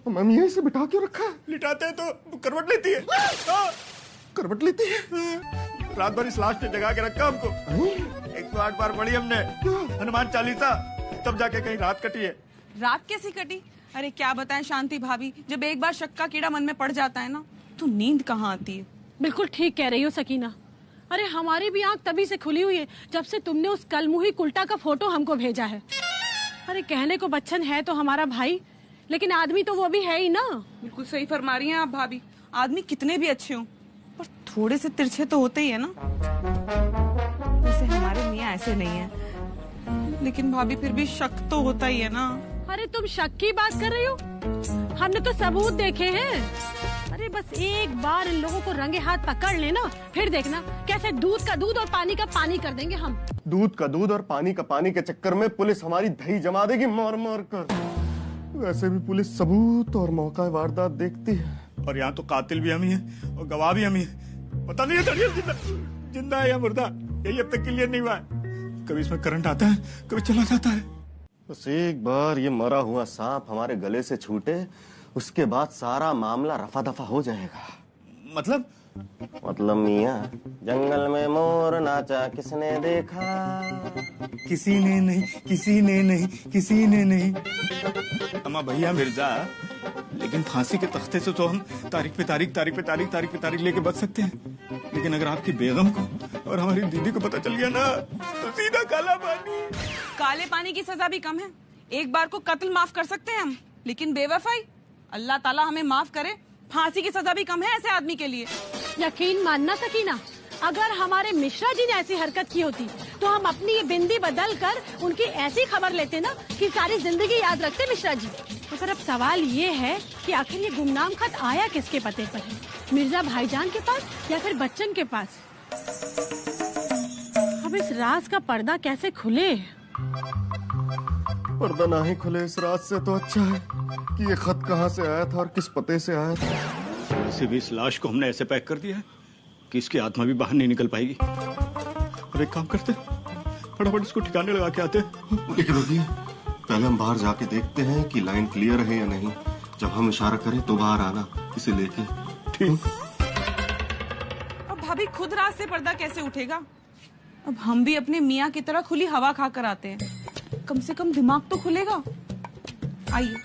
मम्मी इसे बिठा क्यों रखा है? लिटाते हैं तो करवट लेती है। करवट लेती है? रात भर इस लाश ने जगा के रखा हमको। 108 बार पढ़ी हमने हनुमान चालीसा, तब जाके कहीं रात कटी है। रात कैसी कटी? अरे क्या बताएं शांति भाभी, जब एक बार शक का कीड़ा मन में पड़ जाता है ना, तो नींद कहाँ आती है। बिल्कुल ठीक कह रही हो सकीना। अरे हमारी भी आंख तभी से खुली हुई है जब से तुमने उस कलमुही कुल्टा का फोटो हमको भेजा है। अरे कहने को बच्चन है तो हमारा भाई, लेकिन आदमी तो वो भी है ही ना। बिल्कुल सही फरमा रही हैं आप भाभी, आदमी कितने भी अच्छे हों पर थोड़े से तिरछे तो होते ही है ना। वैसे हमारे मियाँ ऐसे नहीं है, लेकिन भाभी फिर भी शक तो होता ही है ना। अरे तुम शक की बात कर रही हो? हमने तो सबूत देखे हैं। अरे बस एक बार इन लोगों को रंगे हाथ पकड़ लेना, फिर देखना कैसे दूध का दूध और पानी का पानी कर देंगे हम। दूध का दूध और पानी का पानी के चक्कर में पुलिस हमारी दही जमा देगी मार मार कर। वैसे भी पुलिस सबूत और मौका वारदात देखती है, और यहाँ तो कातिल भी हम ही है और गवाह भी हम ही है। पता नहीं है जिंदा है या मुर्दा, यही अब तक क्लियर नहीं हुआ है। कभी इसमें करंट आता है, कभी चला जाता है। बस एक बार ये मरा हुआ सांप हमारे गले से छूटे, उसके बाद सारा मामला रफा दफा हो जाएगा। मतलब मतलब मियाँ, जंगल में मोर नाचा किसने देखा? किसी ने नहीं, किसी ने नहीं, किसी ने नहीं। अम्मा भैया मिर्जा, लेकिन फांसी के तख्ते से तो हम तारीख पे तारीख, तारीख पे तारीख, तारीख पे तारीख लेके बच सकते हैं, लेकिन अगर आपकी बेगम को और हमारी दीदी को पता चल गया ना, तो सीधा काला पानी। काले पानी की सजा भी कम है। एक बार को कत्ल माफ कर सकते हैं हम, लेकिन बेवफाई, अल्लाह ताला हमें माफ करे, फांसी की सजा भी कम है ऐसे आदमी के लिए। यकीन मानना सकीना, अगर हमारे मिश्रा जी ने ऐसी हरकत की होती तो हम अपनी ये बिंदी बदल कर उनकी ऐसी खबर लेते ना कि सारी जिंदगी याद रखते मिश्रा जी। तो फिर अब सवाल ये है कि आखिर ये गुमनाम खत आया किसके पते पर है, मिर्जा भाईजान के पास या फिर बच्चन के पास? अब इस राज का पर्दा कैसे खुले? पर्दा ना ही खुले इस रात से तो अच्छा है कि ये खत कहाँ से आया था और किस पते से आया था। वैसे भी इस लाश को हमने ऐसे पैक कर दिया है कि इसकी आत्मा भी बाहर नहीं निकल पाएगी। अब एक काम करते, फटाफट इसको ठिकाने लगा के आते हैं। लेकिन रुकिए, पहले हम बाहर जाके देखते हैं कि लाइन क्लियर है या नहीं। जब हम इशारा करें तो बाहर आना इसे लेके। ठीक। अब भाभी खुद रात से पर्दा कैसे उठेगा? अब हम भी अपने मियाँ की तरह खुली हवा खा कर आते हैं, कम से कम दिमाग तो खुलेगा। आइए।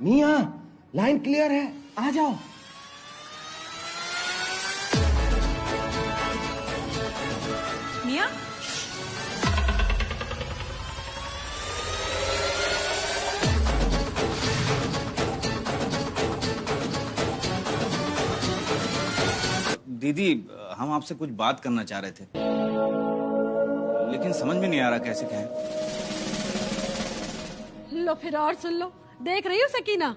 मियाँ, लाइन क्लियर है, आ जाओ। मियाँ, दीदी, हम आपसे कुछ बात करना चाह रहे थे, लेकिन समझ में नहीं आ रहा कैसे कहें। लो फिर और सुन लो। देख रही हो सकीना,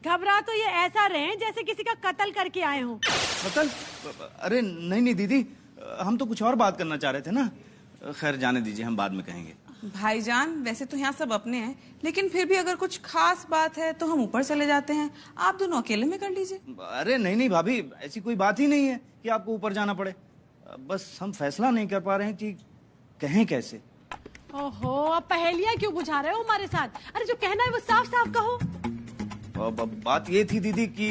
घबरा तो ये ऐसा रहे जैसे किसी का कत्ल करके आए हो। कत्ल? अरे नहीं नहीं दीदी, हम तो कुछ और बात करना चाह रहे थे ना। खैर जाने दीजिए, हम बाद में कहेंगे। भाईजान वैसे तो यहाँ सब अपने हैं, लेकिन फिर भी अगर कुछ खास बात है तो हम ऊपर चले जाते हैं, आप दोनों अकेले में कर लीजिए। अरे नहीं नहीं भाभी, ऐसी कोई बात ही नहीं है कि आपको ऊपर जाना पड़े। बस हम फैसला नहीं कर पा रहे हैं कि कहें कैसे। ओहो, अब पहेलियां क्यों बुझा रहे हो हमारे साथ? अरे जो कहना है वो साफ साफ कहो। बात ये थी दीदी कि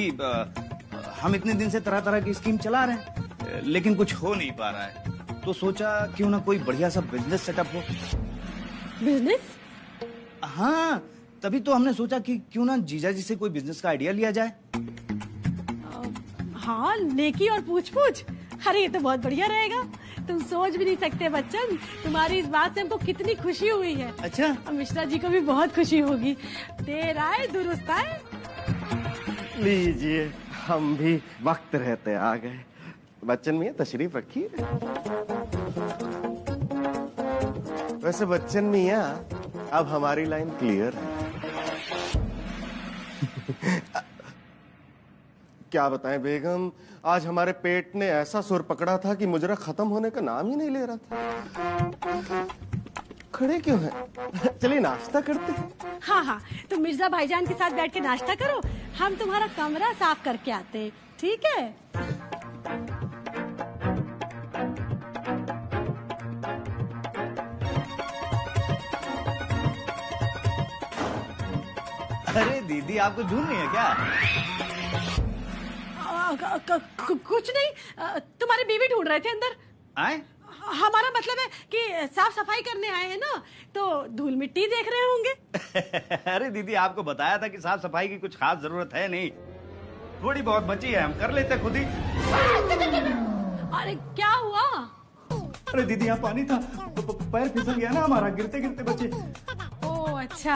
हम इतने दिन से तरह तरह की स्कीम चला रहे हैं, लेकिन कुछ हो नहीं पा रहा है, तो सोचा क्यों ना कोई बढ़िया सा बिजनेस सेटअप हो। बिजनेस? हाँ, तभी तो हमने सोचा कि क्यों ना जीजा जी से कोई बिजनेस का आइडिया लिया जाए। हाँ, नेकी और पूछ पूछ। अरे ये तो बहुत बढ़िया रहेगा। तुम सोच भी नहीं सकते बच्चन, तुम्हारी इस बात से हमको कितनी खुशी हुई है। अच्छा? और मिश्रा जी को भी बहुत खुशी होगी। देर आए दुरुस्त आए। लीजिए, हम भी वक्त रहते आ गए। बच्चन मियाँ तशरीफ रखिए। वैसे बच्चन मियाँ, अब हमारी लाइन क्लियर है। क्या बताएं बेगम, आज हमारे पेट ने ऐसा सुर पकड़ा था कि मुजरा खत्म होने का नाम ही नहीं ले रहा था। खड़े क्यों हैं? चलिए नाश्ता करते हैं। हाँ हाँ, तुम मिर्जा भाईजान के साथ बैठ के नाश्ता करो, हम तुम्हारा कमरा साफ करके आते हैं, ठीक है? अरे दीदी, आपको ढूंढ नहीं है क्या? कुछ नहीं, तुम्हारी बीवी ढूंढ रहे थे अंदर। आए? हमारा मतलब है कि साफ सफाई करने आए हैं ना, तो धूल मिट्टी देख रहे होंगे। अरे दीदी, आपको बताया था कि साफ सफाई की कुछ खास जरूरत है नहीं, थोड़ी बहुत बची है, हम कर लेते खुद ही। अरे क्या हुआ? अरे दीदी, यहाँ पानी था, पैर फिसल गया ना हमारा, गिरते गिरते बचे। ओह अच्छा।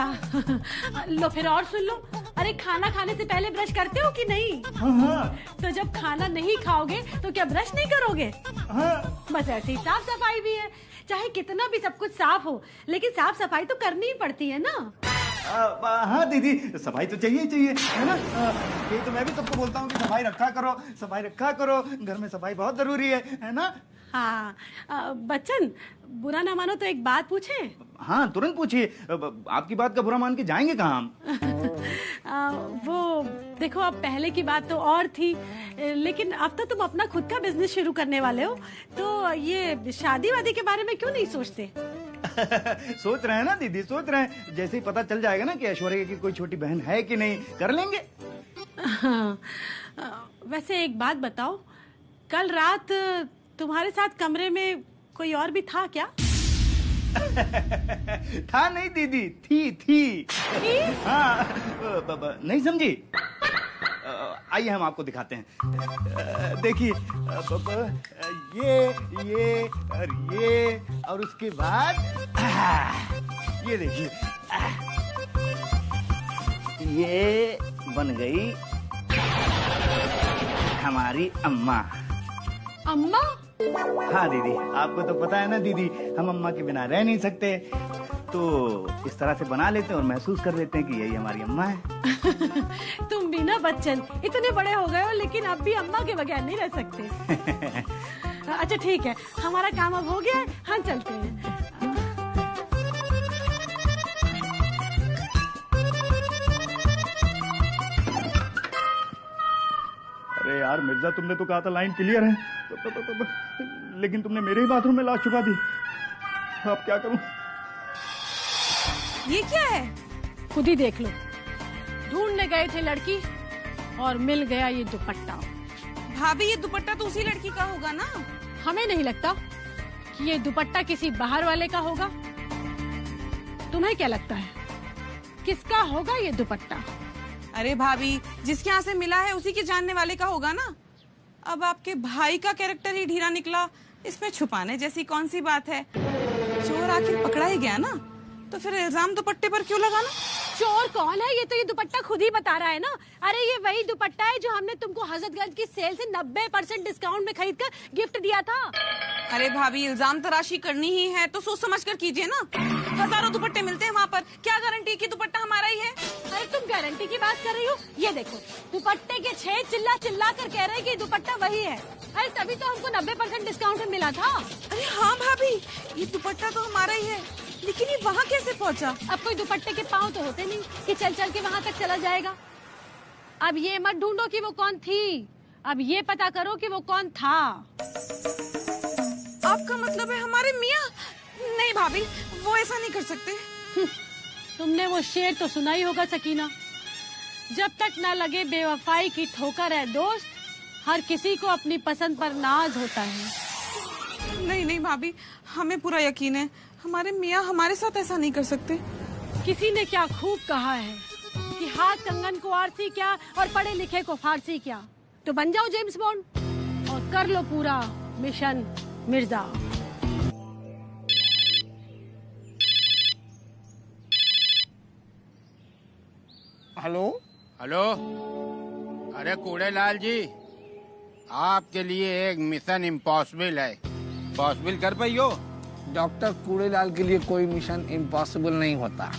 लो फिर और सुन लो। अरे खाना खाने से पहले ब्रश करते हो कि नहीं? हाँ हाँ। तो जब खाना नहीं खाओगे तो क्या ब्रश नहीं करोगे? हाँ। बस ऐसे ही साफ सफाई भी है, चाहे कितना भी सब कुछ साफ हो, लेकिन साफ सफाई तो करनी ही पड़ती है ना। हाँ दीदी, सफाई तो चाहिए चाहिए, है ना? ये तो मैं भी सबको बोलता हूँ कि सफाई रखा करो, सफाई रखा करो, घर में सफाई बहुत जरूरी है ना? हाँ बच्चन, बुरा ना मानो तो एक बात पूछे? हाँ तुरंत पूछिए, आपकी बात का बुरा मान के जाएंगे कहाँ हम? वो देखो, अब पहले की बात तो और थी, लेकिन अब तो तुम अपना खुद का बिजनेस शुरू करने वाले हो, तो ये शादी वादी के बारे में क्यों नहीं सोचते? सोच रहे हैं ना दीदी, सोच रहे हैं। जैसे ही पता चल जाएगा ना कि ऐश्वर्या की कोई छोटी बहन है कि नहीं, कर लेंगे। वैसे एक बात बताओ, कल रात तुम्हारे साथ कमरे में कोई और भी था क्या? था नहीं दीदी, थी। हाँ, नहीं समझी? आइए हम आपको दिखाते हैं। देखिए, ये और उसके बाद ये देखिए, ये बन गई हमारी अम्मा। अम्मा? हाँ दीदी, आपको तो पता है ना दीदी, हम अम्मा के बिना रह नहीं सकते, तो इस तरह से बना लेते हैं और महसूस कर लेते हैं कि यही हमारी अम्मा है। तुम भी ना बच्चन, इतने बड़े हो गए हो लेकिन अब भी अम्मा के बगैर नहीं रह सकते। अच्छा ठीक है, हमारा काम अब हो गया है, हम चलते हैं। अरे यार मिर्जा, तुमने तो कहा था लाइन क्लियर है, लेकिन तुमने मेरे ही बाथरूम में लाश छुपा दी। अब क्या करूं? ये क्या है? खुद ही देख लो। ढूंढने गए थे लड़की और मिल गया ये दुपट्टा। भाभी, ये दुपट्टा तो उसी लड़की का होगा ना? हमें नहीं लगता कि ये दुपट्टा किसी बाहर वाले का होगा। तुम्हें क्या लगता है किसका होगा ये दुपट्टा? अरे भाभी, जिसके यहाँ से मिला है उसी के जानने वाले का होगा ना। अब आपके भाई का कैरेक्टर ही ढीला निकला, इसमें छुपाने जैसी कौन सी बात है? चोर आखिर पकड़ा ही गया ना, तो फिर इल्जाम दुपट्टे पर क्यों लगाना? चोर कौन है? ये तो ये दुपट्टा खुद ही बता रहा है ना। अरे ये वही दुपट्टा है जो हमने तुमको हजरतगंज की सेल से 90% डिस्काउंट में खरीद कर गिफ्ट दिया था। अरे भाभी, इल्जाम तराशी करनी ही है तो सोच समझ कर कीजिए ना। हजारों दुपट्टे मिलते हैं वहाँ पर, क्या गारंटी कि दुपट्टा हमारा ही है? अरे तुम गारंटी की बात कर रही हो? ये देखो, दुपट्टे के 6 चिल्ला कर कह रहे हैं कि दुपट्टा वही है। अरे तभी तो हमको 90% डिस्काउंट में मिला था। अरे हाँ भाभी, ये दुपट्टा तो हमारा ही है, लेकिन ये वहाँ कैसे पहुँचा? अब कोई दुपट्टे के पाँव तो होते नहीं कि चल चल के वहाँ तक चला जाएगा। अब ये मत ढूंढो कि वो कौन थी, अब ये पता करो कि वो कौन था। आपका मतलब है हमारे मियाँ? नहीं भाभी, वो ऐसा नहीं कर सकते। तुमने वो शेर तो सुना ही होगा सकीना, जब तक ना लगे बेवफाई की ठोकर है दोस्त, हर किसी को अपनी पसंद पर नाज होता है। नहीं नहीं भाभी, हमें पूरा यकीन है हमारे मियाँ हमारे साथ ऐसा नहीं कर सकते। किसी ने क्या खूब कहा है कि हाथ कंगन को आरसी क्या और पढ़े लिखे को फारसी क्या। तो बन जाओ जेम्स बॉन्ड और कर लो पूरा मिशन मिर्जा। हेलो हेलो, अरे कूड़ेलाल जी, आपके लिए एक मिशन इम्पॉसिबल है, पॉसिबल कर पाई हो? डॉक्टर कूड़ेलाल के लिए कोई मिशन इम्पॉसिबल नहीं होता।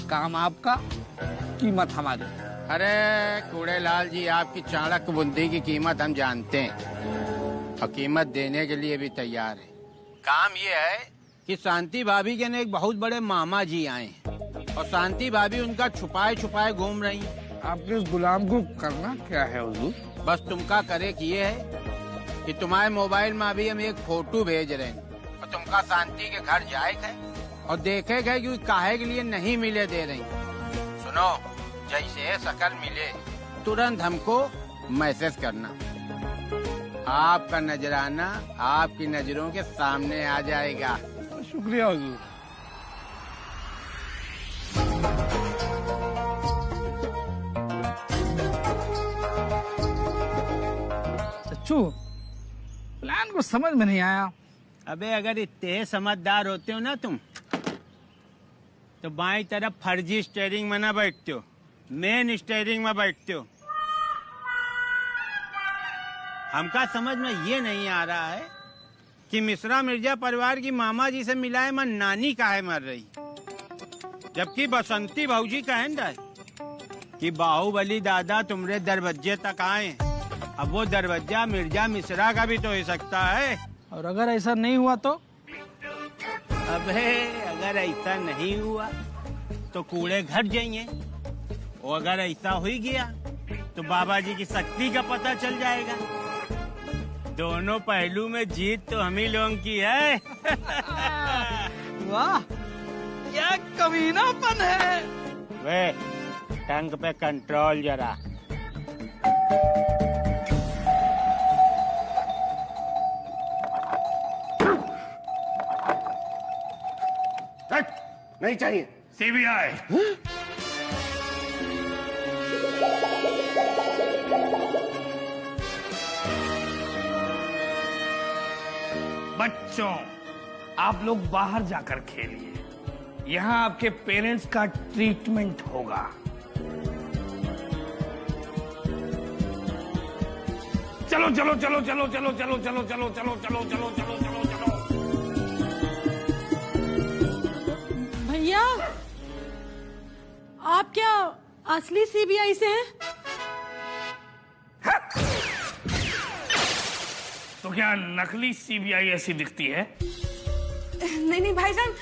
काम आपका, कीमत हमारी। अरे कूड़ेलाल जी, आपकी चाणक्य बुद्धि की कीमत हम जानते हैं और कीमत देने के लिए भी तैयार है। काम ये है कि शांति भाभी के ने एक बहुत बड़े मामा जी आए हैं और शांति भाभी उनका छुपाए छुपाए घूम रही हैं। आपके उस गुलाम को करना क्या है हुजूर? बस तुमका करे कि ये है कि तुम्हारे मोबाइल में अभी हम एक फोटो भेज रहे हैं और तुमका शांति के घर जाएगा और देखेगा कि काहे के लिए नहीं मिले दे रही। सुनो, जैसे शकल मिले तुरंत हमको मैसेज करना। आपका नजराना आपकी नजरों के सामने आ जाएगा। शुक्रिया हुजूर। चच्चू, प्लान को समझ में नहीं आया। अबे अगर इतने समझदार होते हो ना तुम, तो बाईं तरफ फर्जी स्टीयरिंग में ना बैठते हो, मेन स्टीयरिंग में बैठते हो। हमका समझ में ये नहीं आ रहा है कि मिश्रा मिर्जा परिवार की मामा जी से मिलाए मन नानी काहे मर रही, जबकि बसंती भौजी कहन रहे कि बाहुबली दादा तुम्हारे दरवाजे तक आए। अब वो दरवाजा मिर्जा मिश्रा का भी तो हो सकता है। और अगर ऐसा नहीं हुआ तो? अबे अगर ऐसा नहीं हुआ तो कूड़े घट जाएंगे, और अगर ऐसा हो ही गया तो बाबा जी की शक्ति का पता चल जाएगा। दोनों पहलू में जीत तो हम ही लोगों की है। वाह, क्या कमीनापन है। वे टंग पे कंट्रोल जरा। नहीं चाहिए। सीबीआई। बच्चों, आप लोग बाहर जाकर खेलिए, यहाँ आपके पेरेंट्स का ट्रीटमेंट होगा। चलो चलो चलो चलो चलो चलो चलो चलो चलो चलो चलो चलो चलो चलो। भैया, आप क्या असली सीबीआई से हैं? तो क्या नकली सीबीआई ऐसी दिखती है? नहीं नहीं भाईजान,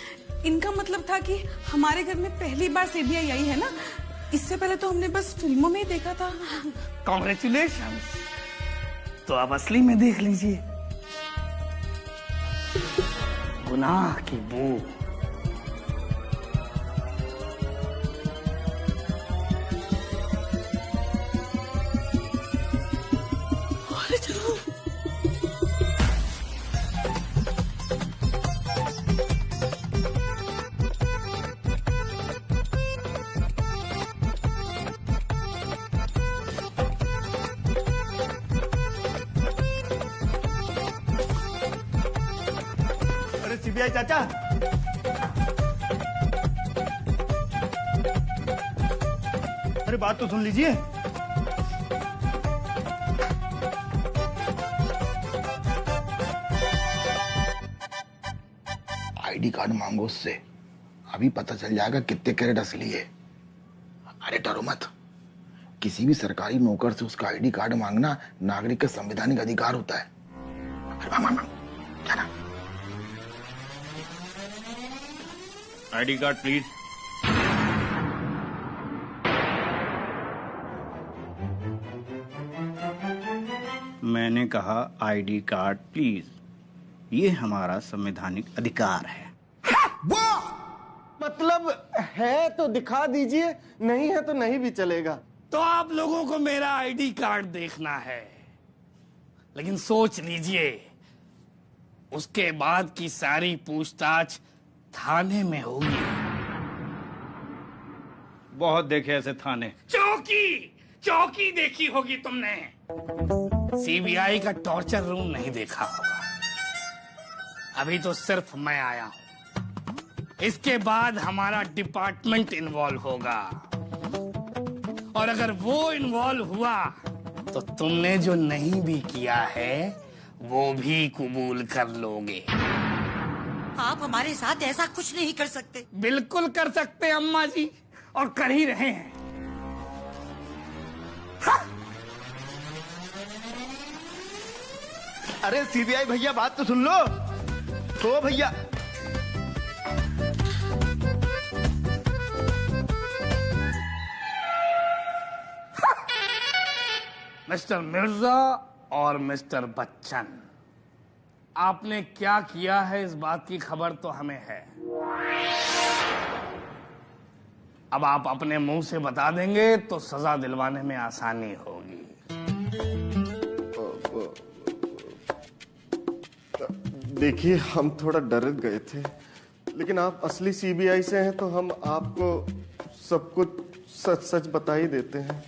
इनका मतलब था कि हमारे घर में पहली बार सीबीआई आई है ना, इससे पहले तो हमने बस फिल्मों में ही देखा था। कॉन्ग्रेचुलेशन। तो आप असली में देख लीजिए। गुनाह की बू। अरे चलो। सीबीआई चाचा, अरे बात तो सुन लीजिए। आईडी कार्ड मांगो उससे, अभी पता चल जाएगा कितने कैरेट असली है। अरे डरो मत, किसी भी सरकारी नौकर से उसका आईडी कार्ड मांगना नागरिक का संवैधानिक अधिकार होता है। अरे मांग क्या ना? ID card please. मैंने कहा आईडी कार्ड प्लीज, ये हमारा संवैधानिक अधिकार है। मतलब है तो दिखा दीजिए, नहीं है तो नहीं भी चलेगा। तो आप लोगों को मेरा आईडी कार्ड देखना है, लेकिन सोच लीजिए, उसके बाद की सारी पूछताछ थाने में होगी। बहुत देखे ऐसे थाने। चौकी देखी होगी तुमने, सीबीआई का टॉर्चर रूम नहीं देखा होगा। अभी तो सिर्फ मैं आया हूं, इसके बाद हमारा डिपार्टमेंट इन्वॉल्व होगा, और अगर वो इन्वॉल्व हुआ तो तुमने जो नहीं भी किया है वो भी कबूल कर लोगे। आप हमारे साथ ऐसा कुछ नहीं कर सकते। बिल्कुल कर सकते अम्मा जी, और कर ही रहे हैं। अरे सीबीआई भैया बात तो सुन लो। तो भैया मिस्टर मिर्जा और मिस्टर बच्चन, आपने क्या किया है इस बात की खबर तो हमें है। अब आप अपने मुंह से बता देंगे तो सजा दिलवाने में आसानी होगी। देखिए, हम थोड़ा डर गए थे, लेकिन आप असली सीबीआई से हैं तो हम आपको सब कुछ सच सच बता ही देते हैं।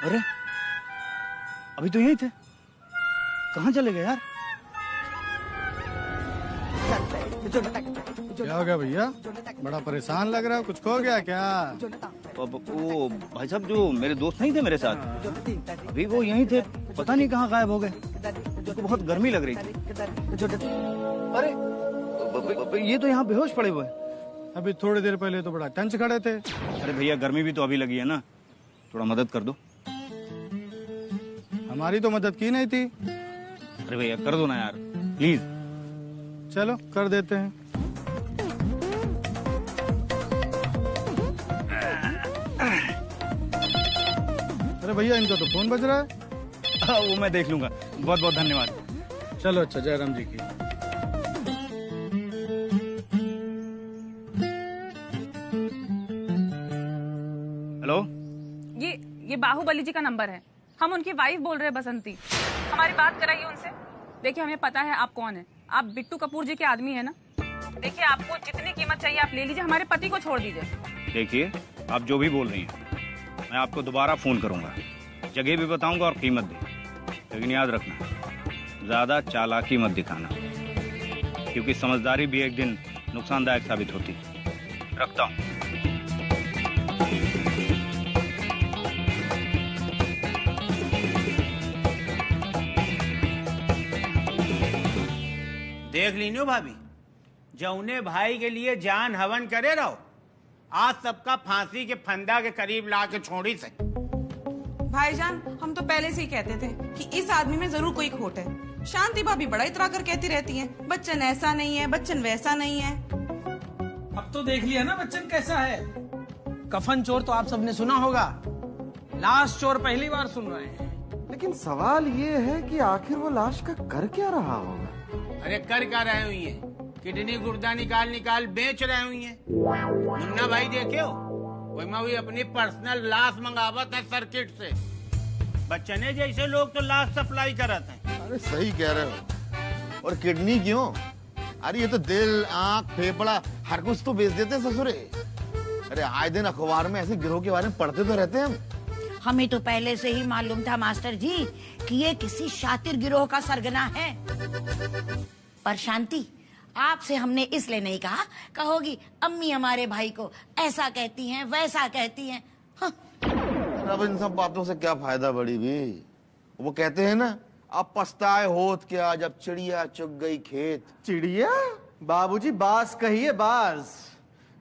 अरे अभी तो यहीं थे, कहाँ चले गए यार? क्या हो गया भैया, बड़ा परेशान लग रहा है, कुछ खो गया क्या? वो भाई साहब जो मेरे दोस्त नहीं थे मेरे साथ, अभी वो यहीं थे, पता नहीं कहाँ गायब हो गए। तो बहुत गर्मी लग रही थी। अरे ये तो यहाँ बेहोश पड़े हुए हैं। अभी थोड़ी देर पहले तो बड़ा टंच खड़े थे। अरे भैया गर्मी भी तो अभी लगी है ना, थोड़ा मदद कर दो। हमारी तो मदद की नहीं थी। अरे भैया कर दो ना यार प्लीज। चलो कर देते हैं। अरे भैया इनका तो फोन बज रहा है। वो मैं देख लूंगा, बहुत बहुत धन्यवाद। चलो अच्छा, जयराम जी की। हेलो, ये बाहुबली जी का नंबर है। हम उनकी वाइफ बोल रहे हैं बसंती। हमारी बात कराइए उनसे। देखिए हमें पता है आप कौन है, आप बिट्टू कपूर जी के आदमी है ना। देखिए आपको जितनी कीमत चाहिए आप ले लीजिए, हमारे पति को छोड़ दीजिए। देखिए आप जो भी बोल रही हैं मैं आपको दोबारा फोन करूंगा, जगह भी बताऊंगा और कीमत भी। लेकिन याद रखना ज्यादा चालाकी मत दिखाना, क्योंकि समझदारी भी एक दिन नुकसानदायक साबित होती है। रखता हूं। देख लीनो भाभी, जौने भाई के लिए जान हवन करे रहो, आज सबका फांसी के फंदा के करीब ला के छोड़ी से। भाईजान हम तो पहले से ही कहते थे कि इस आदमी में जरूर कोई खोट है। शांति भाभी बड़ा इतरा कर कहती रहती हैं, बच्चन ऐसा नहीं है, बच्चन वैसा नहीं है। अब तो देख लिया ना बच्चन कैसा है। कफन चोर तो आप सबने सुना होगा, लाश चोर पहली बार सुन रहे हैं। लेकिन सवाल ये है कि आखिर वो लाश का कर क्या रहा होगा? अरे कर क्या रहे हुई है, किडनी गुर्दा निकाल निकाल बेच रहे हुई है। मुन्ना भाई देखे हो, कोई मैं भी अपनी पर्सनल लाश मंगावत है सर्किट से। बच्चने जैसे लोग तो लाश सप्लाई करते हैं। अरे सही कह रहे हो। और किडनी क्यों? अरे ये तो दिल, आँख, फेफड़ा हर कुछ तो बेच देते ससुरे। अरे आए दिन अखबार में ऐसे गिरोह के बारे में पढ़ते तो रहते हैं हम। हमें तो पहले से ही मालूम था मास्टर जी कि ये किसी शातिर गिरोह का सरगना है। पर शांति, आपसे हमने इसलिए नहीं कहा, कहोगी अम्मी हमारे भाई को ऐसा कहती हैं वैसा कहती हैं। हाँ। अब इन सब बातों से क्या फायदा बड़ी भी। वो कहते हैं ना, अब पछताए होत क्या जब चिड़िया चुग गई खेत। चिड़िया? बाबूजी बास कहिए, बास।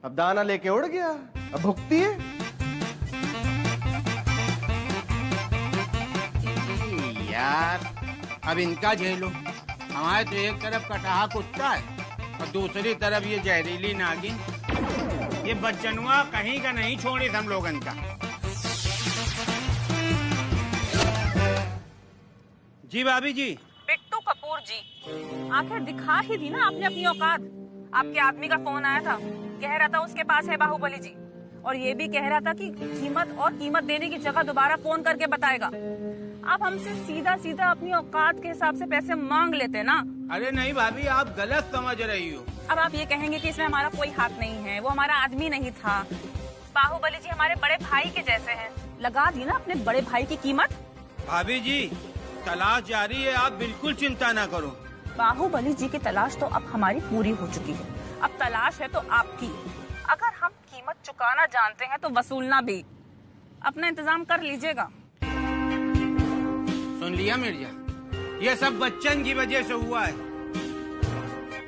अब दाना लेके उड़ गया, अब भुगती है। यार अब इनका झेलो। हमारे तो एक तरफ कटाहा कुत्ता है और दूसरी तरफ ये जहरीली नागिन। ये बच्चनुआ कहीं का नहीं छोड़ी हम लोगन का। जी भाभी जी। बिट्टू कपूर जी, आखिर दिखा ही दी ना आपने अपनी औकात। आपके आदमी का फोन आया था, कह रहा था उसके पास है बाहुबली जी, और ये भी कह रहा था कि कीमत देने की जगह दोबारा फोन करके बताएगा। आप हमसे सीधा सीधा अपनी औकात के हिसाब से पैसे मांग लेते ना। अरे नहीं भाभी, आप गलत समझ रही हो। अब आप ये कहेंगे कि इसमें हमारा कोई हाथ नहीं है, वो हमारा आदमी नहीं था। बाहुबली जी हमारे बड़े भाई के जैसे हैं, लगा दी ना अपने बड़े भाई की कीमत। भाभी जी तलाश जारी है, आप बिल्कुल चिंता ना करो। बाहुबली जी की तलाश तो अब हमारी पूरी हो चुकी है, अब तलाश है तो आपकी। अगर हम कीमत चुकाना जानते हैं तो वसूलना भी। अपना इंतजाम कर लीजिएगा। सुन लिया मिर्जा, ये सब बच्चन की वजह से हुआ है।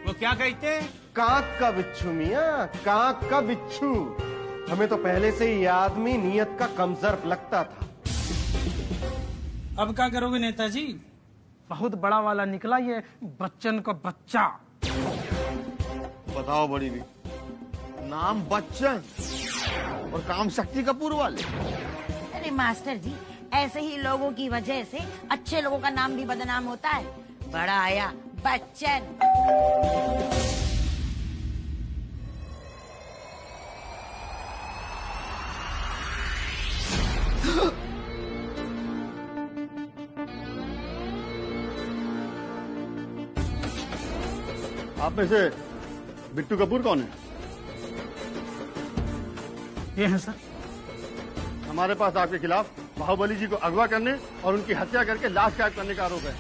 वो क्या कहते हैं, कांक का बिच्छू मियाँ, कांक का बिच्छू। हमें तो पहले से ही आदमी नियत का कमजोर लगता था। अब क्या करोगे नेताजी? बहुत बड़ा वाला निकला ये बच्चन का बच्चा। बताओ बड़ी भी, नाम बच्चन और काम शक्ति कपूर वाले। अरे मास्टर जी, ऐसे ही लोगों की वजह से अच्छे लोगों का नाम भी बदनाम होता है। बड़ा आया बच्चन। आप में से बिट्टू कपूर कौन है? ये है सर। हमारे पास आपके खिलाफ बाहुबली जी को अगवा करने और उनकी हत्या करके लाश गायब करने का आरोप है।